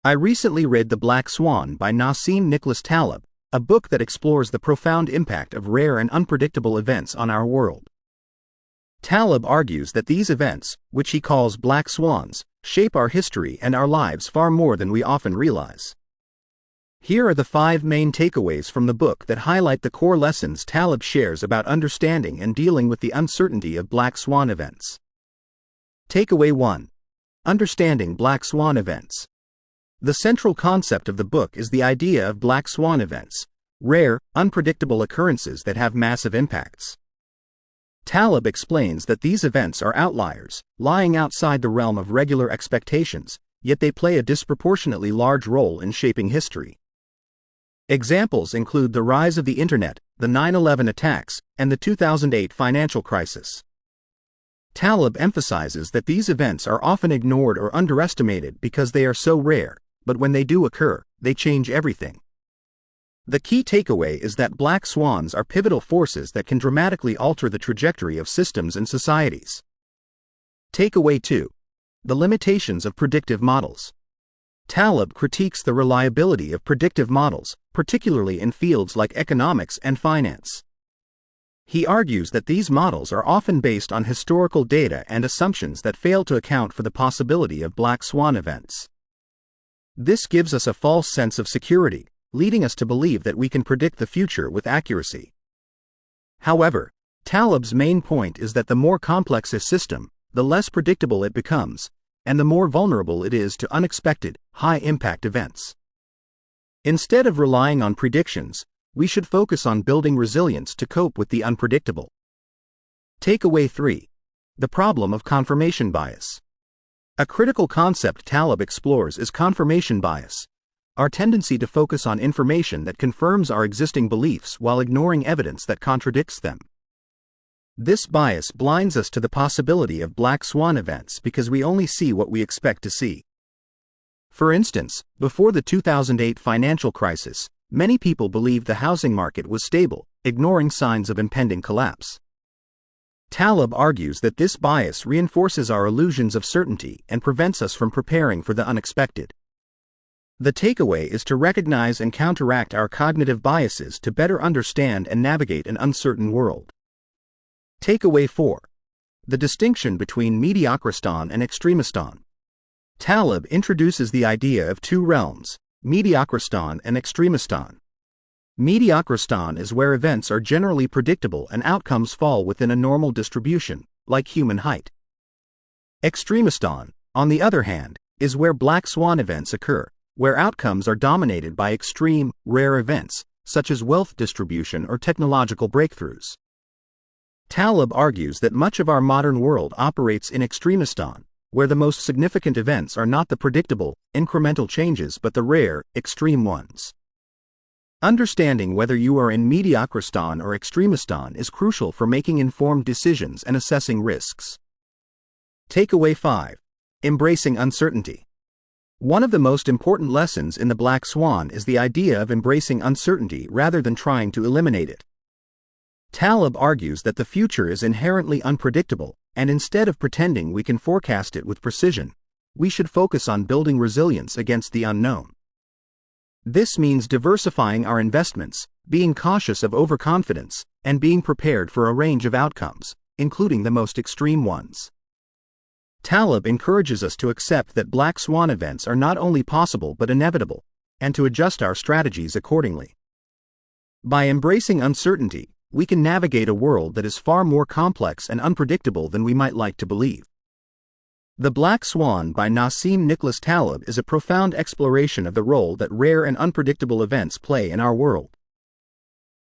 I recently read The Black Swan by Nassim Nicholas Taleb, a book that explores the profound impact of rare and unpredictable events on our world. Taleb argues that these events, which he calls black swans, shape our history and our lives far more than we often realize. Here are the 5 main takeaways from the book that highlight the core lessons Taleb shares about understanding and dealing with the uncertainty of black swan events. Takeaway 1. Understanding black swan events. The central concept of the book is the idea of black swan events, rare, unpredictable occurrences that have massive impacts. Taleb explains that these events are outliers, lying outside the realm of regular expectations, yet they play a disproportionately large role in shaping history. Examples include the rise of the Internet, the 9/11 attacks, and the 2008 financial crisis. Taleb emphasizes that these events are often ignored or underestimated because they are so rare, but when they do occur, they change everything. The key takeaway is that black swans are pivotal forces that can dramatically alter the trajectory of systems and societies. Takeaway 2. The limitations of predictive models. Taleb critiques the reliability of predictive models, particularly in fields like economics and finance. He argues that these models are often based on historical data and assumptions that fail to account for the possibility of black swan events. This gives us a false sense of security, leading us to believe that we can predict the future with accuracy. However, Taleb's main point is that the more complex a system, the less predictable it becomes, and the more vulnerable it is to unexpected, high-impact events. Instead of relying on predictions, we should focus on building resilience to cope with the unpredictable. Takeaway 3. The problem of confirmation bias. A critical concept Taleb explores is confirmation bias, our tendency to focus on information that confirms our existing beliefs while ignoring evidence that contradicts them. This bias blinds us to the possibility of black swan events because we only see what we expect to see. For instance, before the 2008 financial crisis, many people believed the housing market was stable, ignoring signs of impending collapse. Taleb argues that this bias reinforces our illusions of certainty and prevents us from preparing for the unexpected. The takeaway is to recognize and counteract our cognitive biases to better understand and navigate an uncertain world. Takeaway 4. The distinction between Mediocristan and Extremistan. Taleb introduces the idea of 2 realms, Mediocristan and Extremistan. Mediocristan is where events are generally predictable and outcomes fall within a normal distribution, like human height. Extremistan, on the other hand, is where black swan events occur, where outcomes are dominated by extreme, rare events, such as wealth distribution or technological breakthroughs. Taleb argues that much of our modern world operates in Extremistan, where the most significant events are not the predictable, incremental changes but the rare, extreme ones. Understanding whether you are in Mediocristan or Extremistan is crucial for making informed decisions and assessing risks. Takeaway 5. Embracing uncertainty. One of the most important lessons in The Black Swan is the idea of embracing uncertainty rather than trying to eliminate it. Taleb argues that the future is inherently unpredictable, and instead of pretending we can forecast it with precision, we should focus on building resilience against the unknown. This means diversifying our investments, being cautious of overconfidence, and being prepared for a range of outcomes, including the most extreme ones. Taleb encourages us to accept that black swan events are not only possible but inevitable, and to adjust our strategies accordingly. By embracing uncertainty, we can navigate a world that is far more complex and unpredictable than we might like to believe. The Black Swan by Nassim Nicholas Taleb is a profound exploration of the role that rare and unpredictable events play in our world.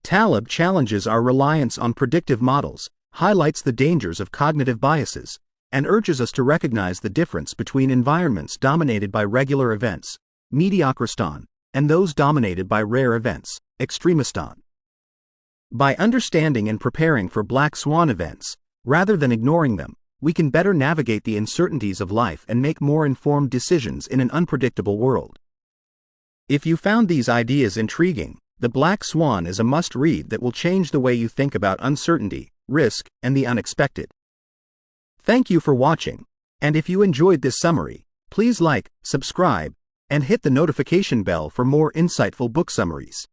Taleb challenges our reliance on predictive models, highlights the dangers of cognitive biases, and urges us to recognize the difference between environments dominated by regular events, Mediocristan, and those dominated by rare events, Extremistan. By understanding and preparing for black swan events, rather than ignoring them, we can better navigate the uncertainties of life and make more informed decisions in an unpredictable world. If you found these ideas intriguing, The Black Swan is a must-read that will change the way you think about uncertainty, risk, and the unexpected. Thank you for watching, and if you enjoyed this summary, please like, subscribe, and hit the notification bell for more insightful book summaries.